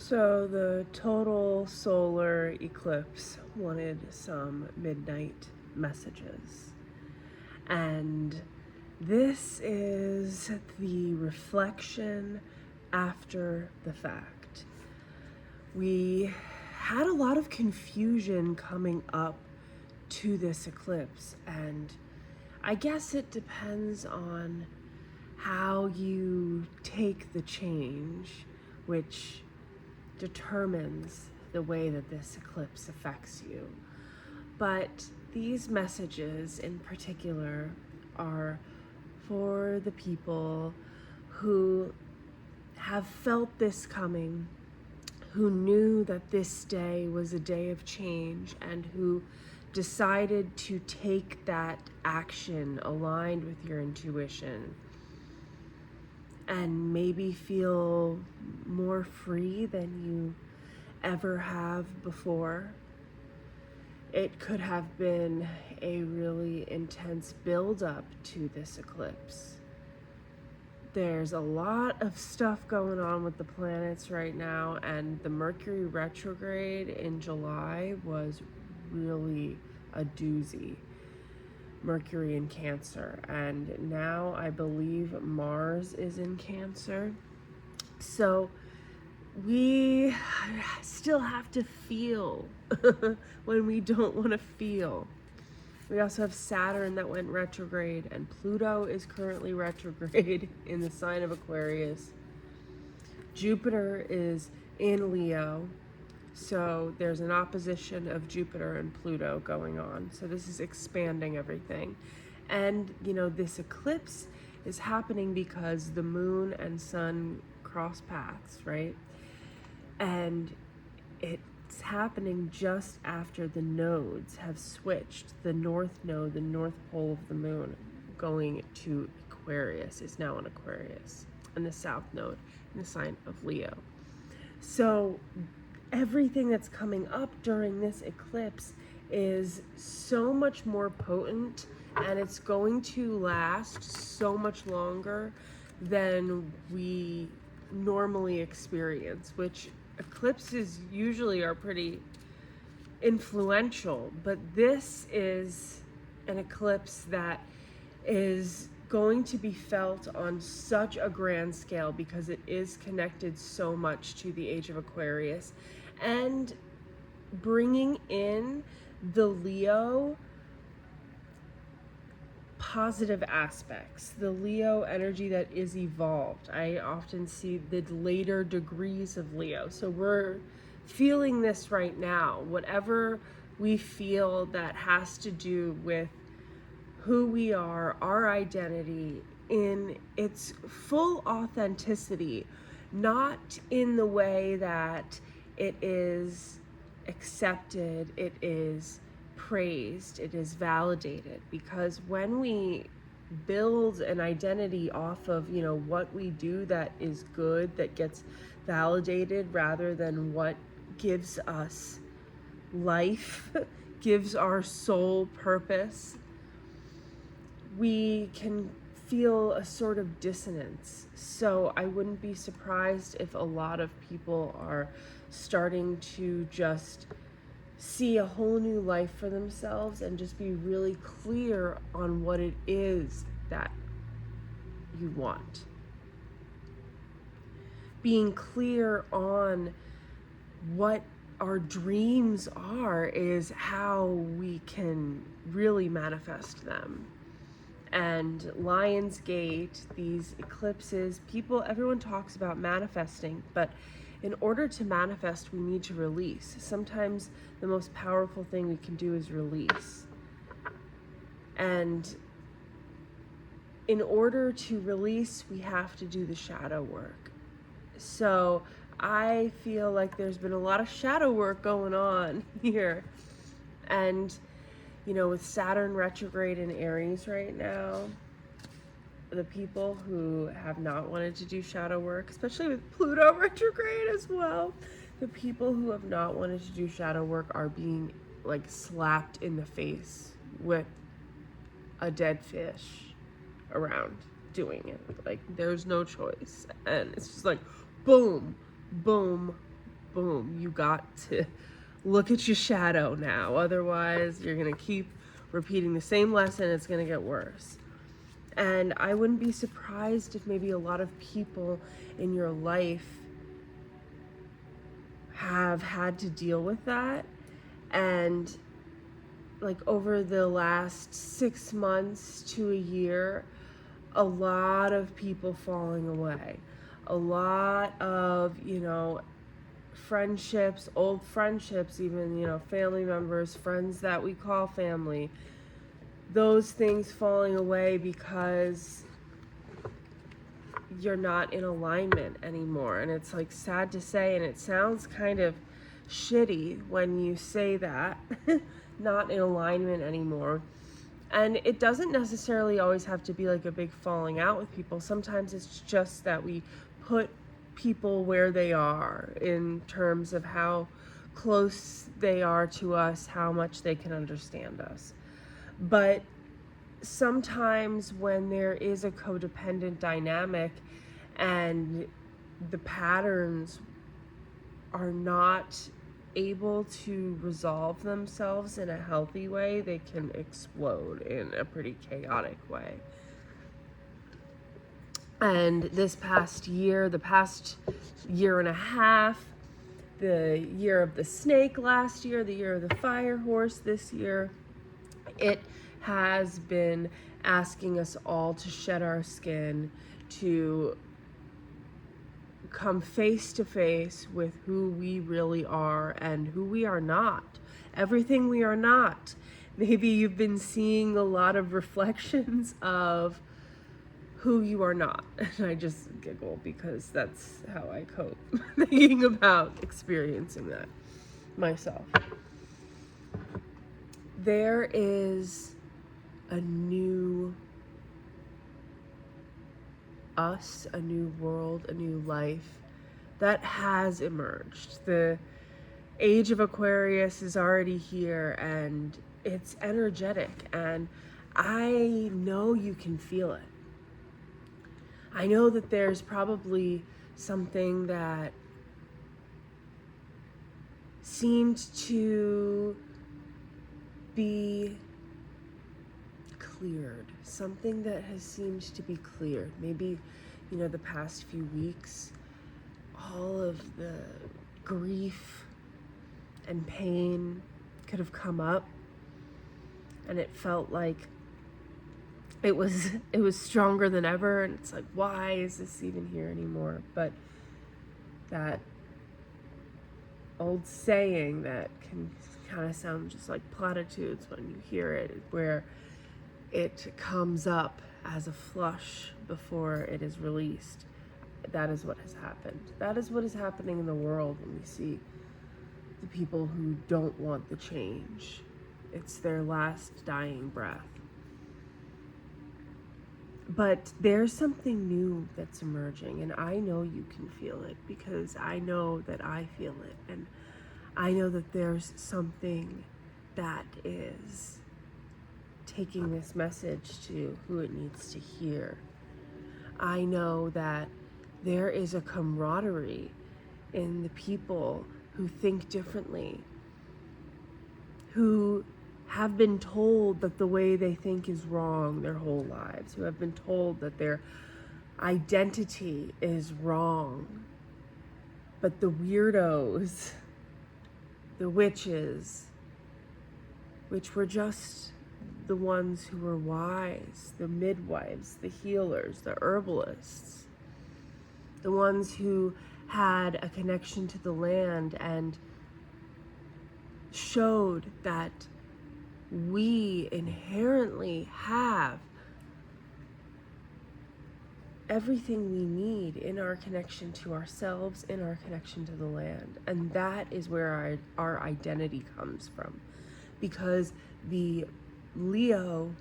So the total solar eclipse wanted some midnight messages. And this is the reflection after the fact. We had a lot of confusion coming up to this eclipse, and I guess it depends on how you take the change, which determines the way that this eclipse affects you. But these messages in particular are for the people who have felt this coming, who knew that this day was a day of change, and who decided to take that action aligned with your intuition and maybe feel more free than you ever have before. It could have been a really intense build-up to this eclipse. There's a lot of stuff going on with the planets right now, and the Mercury retrograde in July was really a doozy. Mercury in Cancer, and now I believe Mars is in Cancer. So we still have to feel when we don't want to feel. We also have Saturn that went retrograde, and Pluto is currently retrograde in the sign of Aquarius. Jupiter is in Leo, so there's an opposition of Jupiter and Pluto going on. So this is expanding everything. And, this eclipse is happening because the moon and sun cross paths, right? And it's happening just after the nodes have switched. The north node, the north pole of the moon, going to Aquarius, is now in Aquarius, and the south node in the sign of Leo. So everything that's coming up during this eclipse is so much more potent, and it's going to last so much longer than we normally experience, which eclipses usually are pretty influential, but this is an eclipse that is going to be felt on such a grand scale because it is connected so much to the age of Aquarius and bringing in the Leo positive aspects, the Leo energy that is evolved. I often see the later degrees of Leo. So we're feeling this right now. Whatever we feel that has to do with who we are, our identity in its full authenticity, not in the way that it is accepted, it is praised, it is validated. Because when we build an identity off of, what we do that is good, that gets validated, rather than what gives us life, gives our soul purpose, we can feel a sort of dissonance. So I wouldn't be surprised if a lot of people are starting to just see a whole new life for themselves and just be really clear on what it is that you want. Being clear on what our dreams are is how we can really manifest them. And Lionsgate, these eclipses, everyone talks about manifesting, but in order to manifest, we need to release. Sometimes the most powerful thing we can do is release. And in order to release, we have to do the shadow work. So I feel like there's been a lot of shadow work going on here. And with Saturn retrograde in Aries right now, the people who have not wanted to do shadow work, especially with Pluto retrograde as well, the people who have not wanted to do shadow work are being slapped in the face with a dead fish around doing it. There's no choice. And it's just boom, boom, boom, you got to look at your shadow now. Otherwise, you're going to keep repeating the same lesson. It's going to get worse. And I wouldn't be surprised if maybe a lot of people in your life have had to deal with that. And like over the last 6 months to a year, a lot of people falling away. A lot of, friendships, old friendships, even, family members, friends that we call family, those things falling away because you're not in alignment anymore. And it's like sad to say, and it sounds kind of shitty when you say that, not in alignment anymore. And it doesn't necessarily always have to be like a big falling out with people. Sometimes it's just that we put people where they are in terms of how close they are to us, how much they can understand us. But sometimes when there is a codependent dynamic and the patterns are not able to resolve themselves in a healthy way, they can explode in a pretty chaotic way. And this past year, the past year and a half, the year of the snake last year, the year of the fire horse this year, it has been asking us all to shed our skin, to come face to face with who we really are and who we are not. Everything we are not. Maybe you've been seeing a lot of reflections of who you are not. And I just giggle because that's how I cope, thinking about experiencing that myself. There is a new us, a new world, a new life that has emerged. The age of Aquarius is already here and it's energetic, and I know you can feel it. I know that there's probably something that seemed to be cleared, something that has seemed to be cleared. Maybe, the past few weeks, all of the grief and pain could have come up, and it felt like it was stronger than ever, and it's like, why is this even here anymore? But that old saying that can kind of sound just like platitudes when you hear it, where it comes up as a flush before it is released. That is what has happened. That is what is happening in the world when we see the people who don't want the change. It's their last dying breath. But there's something new that's emerging, and I know you can feel it because I know that I feel it, and I know that there's something that is taking this message to who it needs to hear. I know that there is a camaraderie in the people who think differently, who have been told that the way they think is wrong their whole lives, who have been told that their identity is wrong. But the weirdos, the witches, which were just the ones who were wise, the midwives, the healers, the herbalists, the ones who had a connection to the land and showed that we inherently have everything we need in our connection to ourselves, in our connection to the land. And that is where our identity comes from. Because the Leo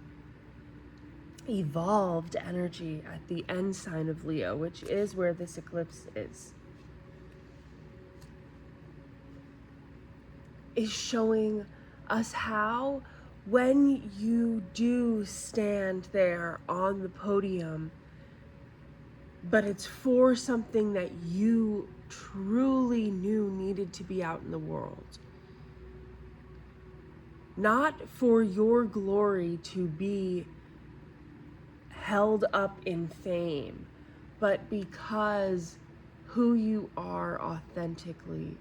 evolved energy at the end sign of Leo, which is where this eclipse is showing us how, when you do stand there on the podium, but it's for something that you truly knew needed created to be out in the world. Not for your glory to be held up in fame, but because who you are authentically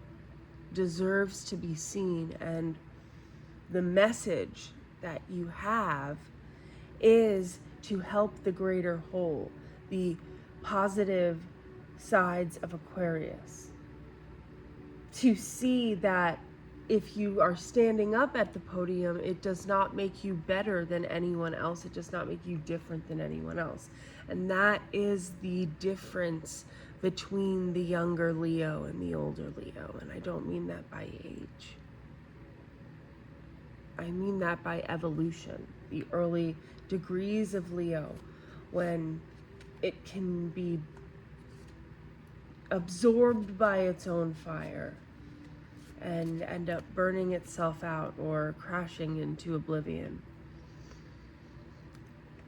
deserves to be seen, and the message that you have is to help the greater whole, the positive sides of Aquarius. To see that if you are standing up at the podium, it does not make you better than anyone else. It does not make you different than anyone else. And that is the difference between the younger Leo and the older Leo. And I don't mean that by age. I mean that by evolution. The early degrees of Leo, when it can be absorbed by its own fire and end up burning itself out or crashing into oblivion.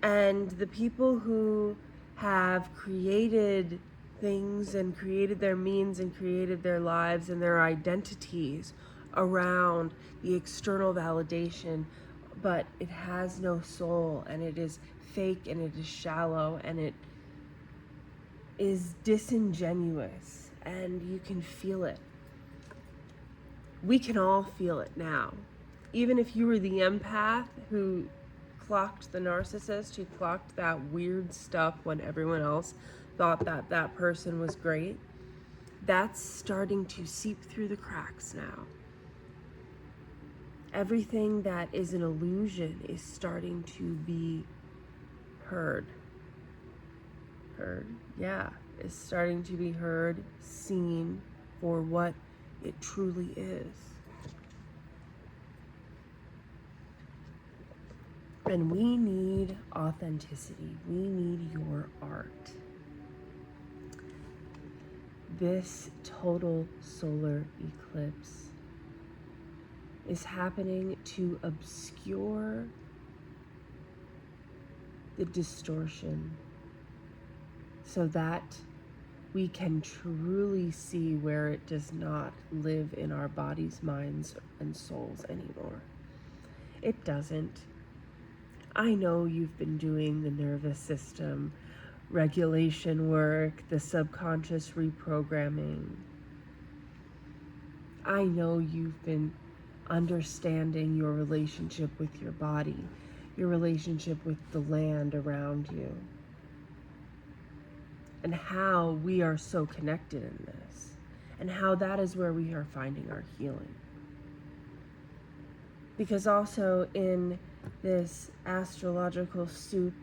And the people who have created things and created their means and created their lives and their identities around the external validation, but it has no soul, and it is fake, and it is shallow, and it is disingenuous, and you can feel it. We can all feel it now. Even if you were the empath who clocked the narcissist, who clocked that weird stuff when everyone else thought that that person was great, that's starting to seep through the cracks now. Everything that is an illusion is starting to be heard. Yeah, is starting to be heard, seen for what it truly is. And we need authenticity. We need your art. This total solar eclipse is happening to obscure the distortion so that we can truly see where it does not live in our bodies, minds, and souls anymore. It doesn't. I know you've been doing the nervous system regulation work, the subconscious reprogramming. I know you've been understanding your relationship with your body, your relationship with the land around you, and how we are so connected in this, and how that is where we are finding our healing. Because also in this astrological soup,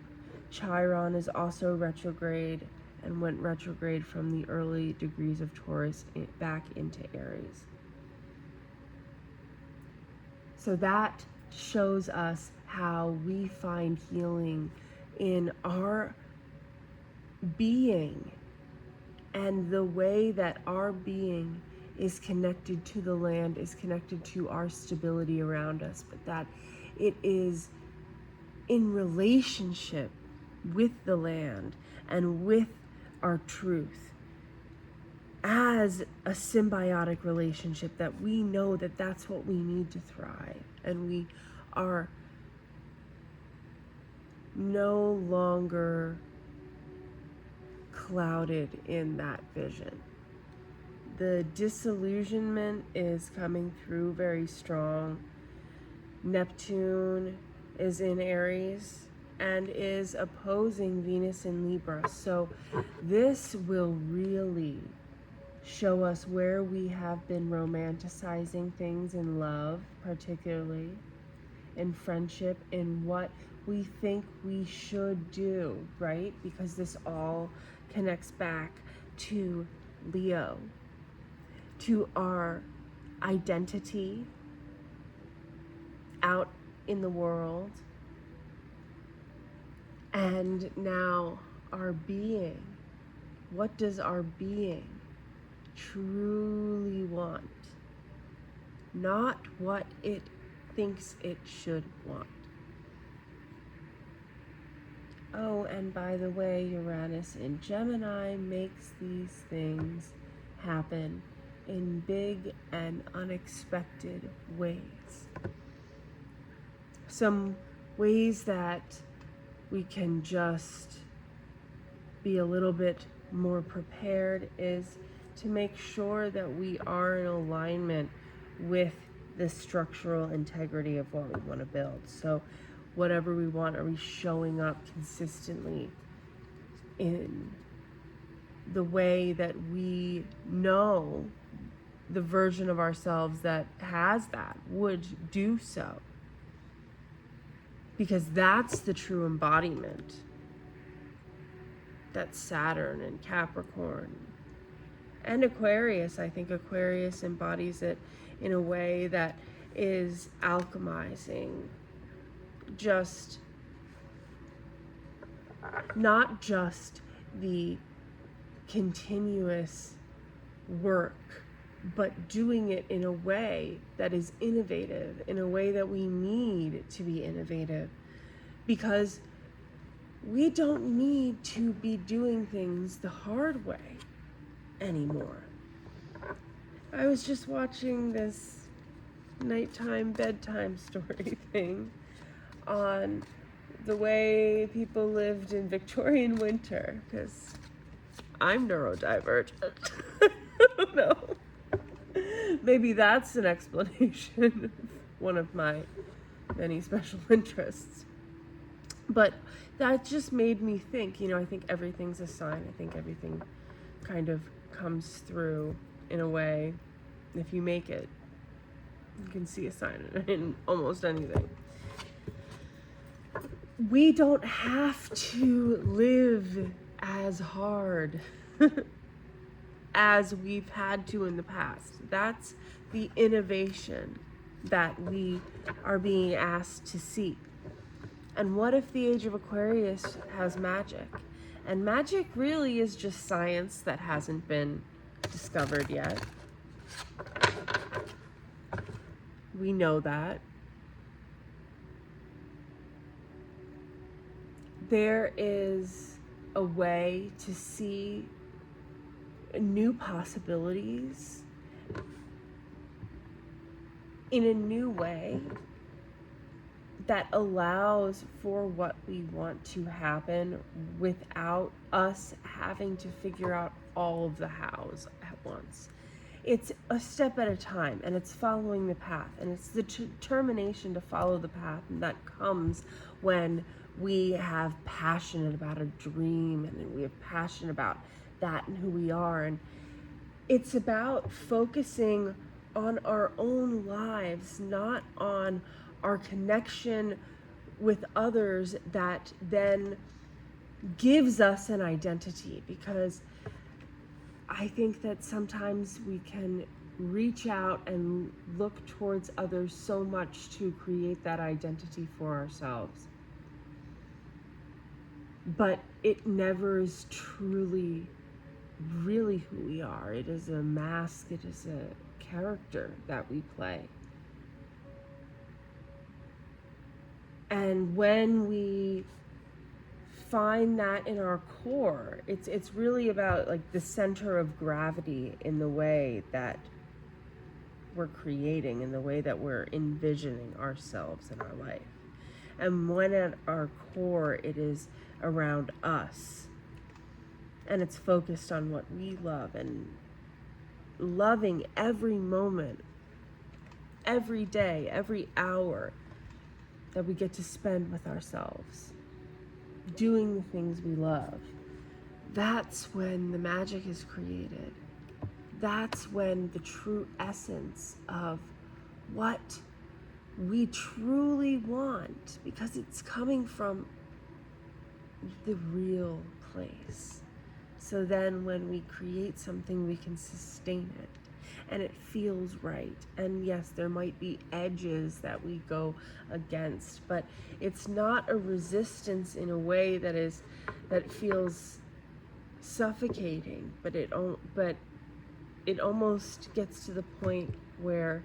Chiron is also retrograde and went retrograde from the early degrees of Taurus back into Aries. So that shows us how we find healing in our being, and the way that our being is connected to the land, is connected to our stability around us, but that it is in relationship with the land and with our truth as a symbiotic relationship, that we know that that's what we need to thrive, and we are no longer clouded in that vision. The disillusionment is coming through very strong. Neptune is in Aries and is opposing Venus in Libra. So this will really show us where we have been romanticizing things in love, particularly in friendship, in what we think we should do, right? Because this all connects back to Leo, to our identity out in the world, and now our being. What does our being truly want? Not what it thinks it should want. Oh, and by the way, Uranus in Gemini makes these things happen in big and unexpected ways. Some ways that we can just be a little bit more prepared is to make sure that we are in alignment with the structural integrity of what we want to build. So whatever we want, are we showing up consistently in the way that we know the version of ourselves that has that would do so? Because that's the true embodiment. That's Saturn and Capricorn and Aquarius. I think Aquarius embodies it in a way that is alchemizing, just not just the continuous work, but doing it in a way that is innovative, in a way that we need to be innovative, because we don't need to be doing things the hard way anymore. I was just watching this nighttime bedtime story thing on the way people lived in Victorian winter, because I'm neurodivergent. I don't know. Maybe that's an explanation of one of my many special interests. But that just made me think, I think everything's a sign. I think everything kind of comes through in a way. If you make it, you can see a sign in almost anything. We don't have to live as hard as we've had to in the past. That's the innovation that we are being asked to seek. And what if the age of Aquarius has magic? And magic really is just science that hasn't been discovered yet. We know that. There is a way to see new possibilities in a new way that allows for what we want to happen without us having to figure out all of the hows at once. It's a step at a time, and it's following the path, and it's the determination to follow the path, and that comes when we have passion about a dream, and we have passion about that and who we are. And it's about focusing on our own lives, not on our connection with others that then gives us an identity. Because I think that sometimes we can reach out and look towards others so much to create that identity for ourselves. But it never is truly, really who we are. It is a mask, it is a character that we play. And when we find that in our core, it's really about like the center of gravity in the way that we're creating, in the way that we're envisioning ourselves in our life. And when at our core it is around us, and it's focused on what we love, and loving every moment, every day, every hour that we get to spend with ourselves, doing the things we love, that's when the magic is created. That's when the true essence of what we truly want, because it's coming from the real place. So then when we create something, we can sustain it, and it feels right. And yes, there might be edges that we go against, but it's not a resistance in a way that feels suffocating, but it almost gets to the point where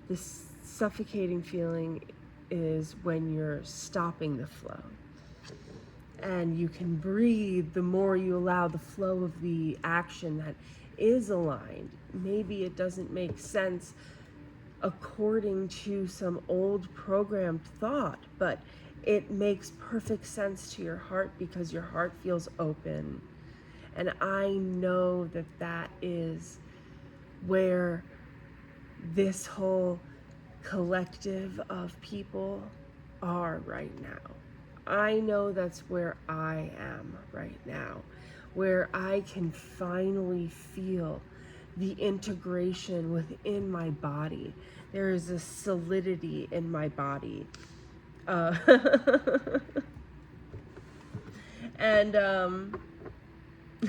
this suffocating feeling is when you're stopping the flow. And you can breathe the more you allow the flow of the action that is aligned. Maybe it doesn't make sense according to some old programmed thought, but it makes perfect sense to your heart because your heart feels open. And I know that that is where this whole collective of people are right now. I know that's where I am right now, where I can finally feel the integration within my body. There is a solidity in my body. Uh, and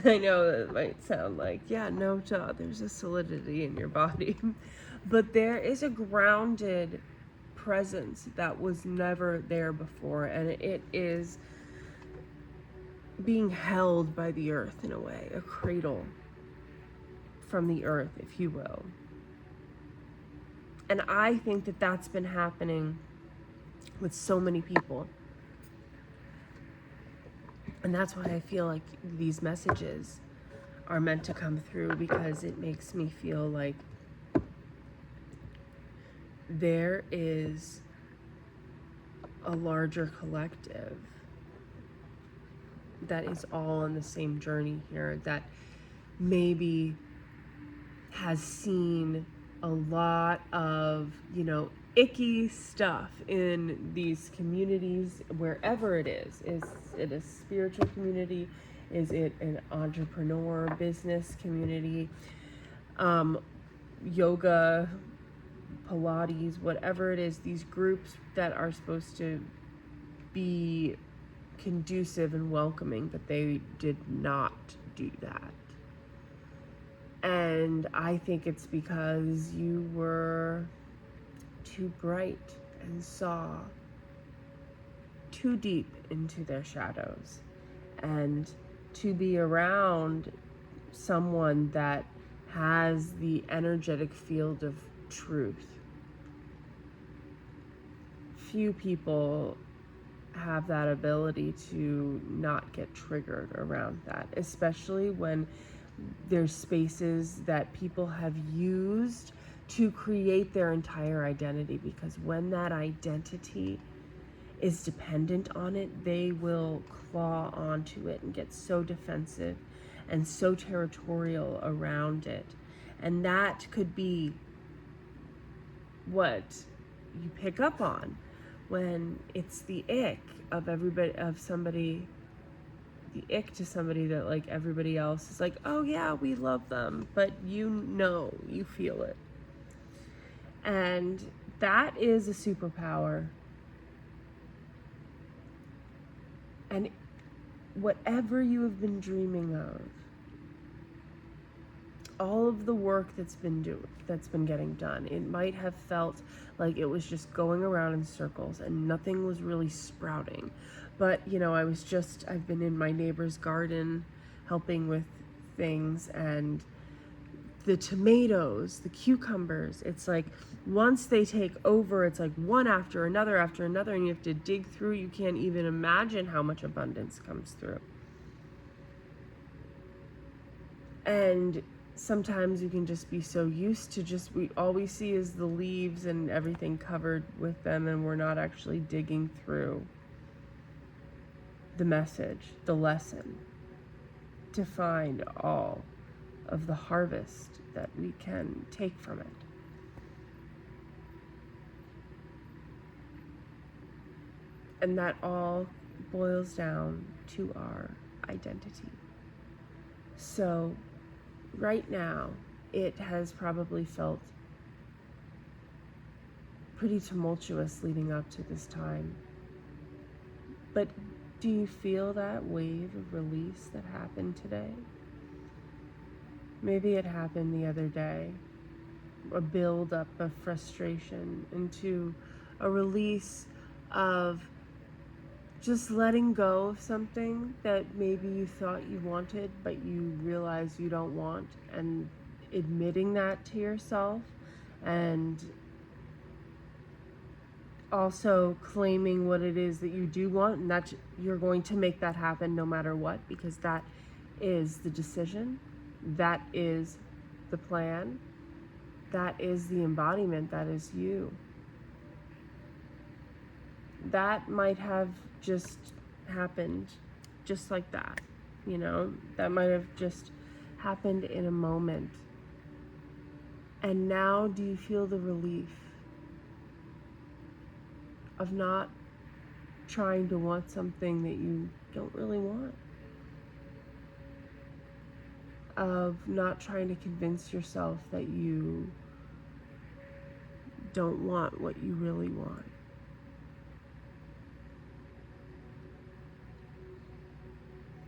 I know that might sound like, yeah, no, duh, there's a solidity in your body. But there is a grounded presence that was never there before, and it is being held by the earth in a way, a cradle from the earth, if you will. And I think that that's been happening with so many people. And that's why I feel like these messages are meant to come through, because it makes me feel like there is a larger collective that is all on the same journey here, that maybe has seen a lot of, icky stuff in these communities, wherever it is. Is it a spiritual community? Is it an entrepreneur business community? Yoga, Pilates, whatever it is, these groups that are supposed to be conducive and welcoming, but they did not do that. And I think it's because you were too bright and saw too deep into their shadows, and to be around someone that has the energetic field of truth. Few people have that ability to not get triggered around that, especially when there's spaces that people have used to create their entire identity, because when that identity is dependent on it, they will claw onto it and get so defensive and so territorial around it. And that could be what you pick up on when it's the ick of everybody, of somebody, the ick to somebody that like everybody else is like, oh yeah, we love them, but you feel it. And that is a superpower. And whatever you have been dreaming of, all of the work that's been getting done, it might have felt like it was just going around in circles and nothing was really sprouting. But I've been in my neighbor's garden helping with things, and the tomatoes, the cucumbers, it's like once they take over, it's like one after another, and you have to dig through. You can't even imagine how much abundance comes through. And sometimes you can just be so used to all we see is the leaves and everything covered with them, and we're not actually digging through the message, the lesson, to find all of the harvest that we can take from it. And that all boils down to our identity. So right now, it has probably felt pretty tumultuous leading up to this time. But do you feel that wave of release that happened today? Maybe it happened the other day. A build-up of frustration into a release of just letting go of something that maybe you thought you wanted, but you realize you don't want, and admitting that to yourself, and also claiming what it is that you do want, and that you're going to make that happen no matter what, because that is the decision. that is the plan. That is the embodiment. That is you. That might have just happened just like that, you know? That might have just happened in a moment. And now do you feel the relief of not trying to want something that you don't really want? Of not trying to convince yourself that you don't want what you really want?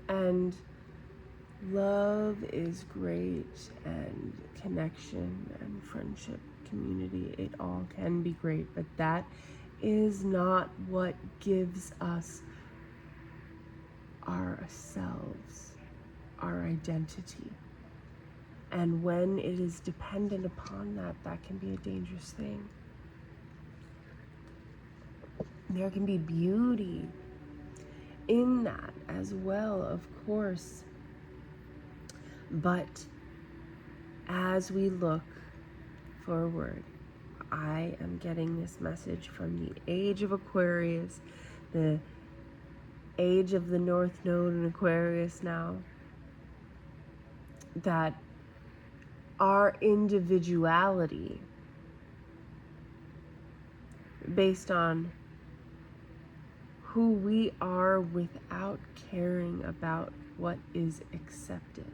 And love is great, and connection and friendship, community, it all can be great, but that is not what gives us ourselves, our identity. And when it is dependent upon that, that can be a dangerous thing. There can be beauty in that as well, of course. But as we look forward, I am getting this message from the age of Aquarius, the age of the North Node in Aquarius now, that our individuality, based on who we are without caring about what is accepted,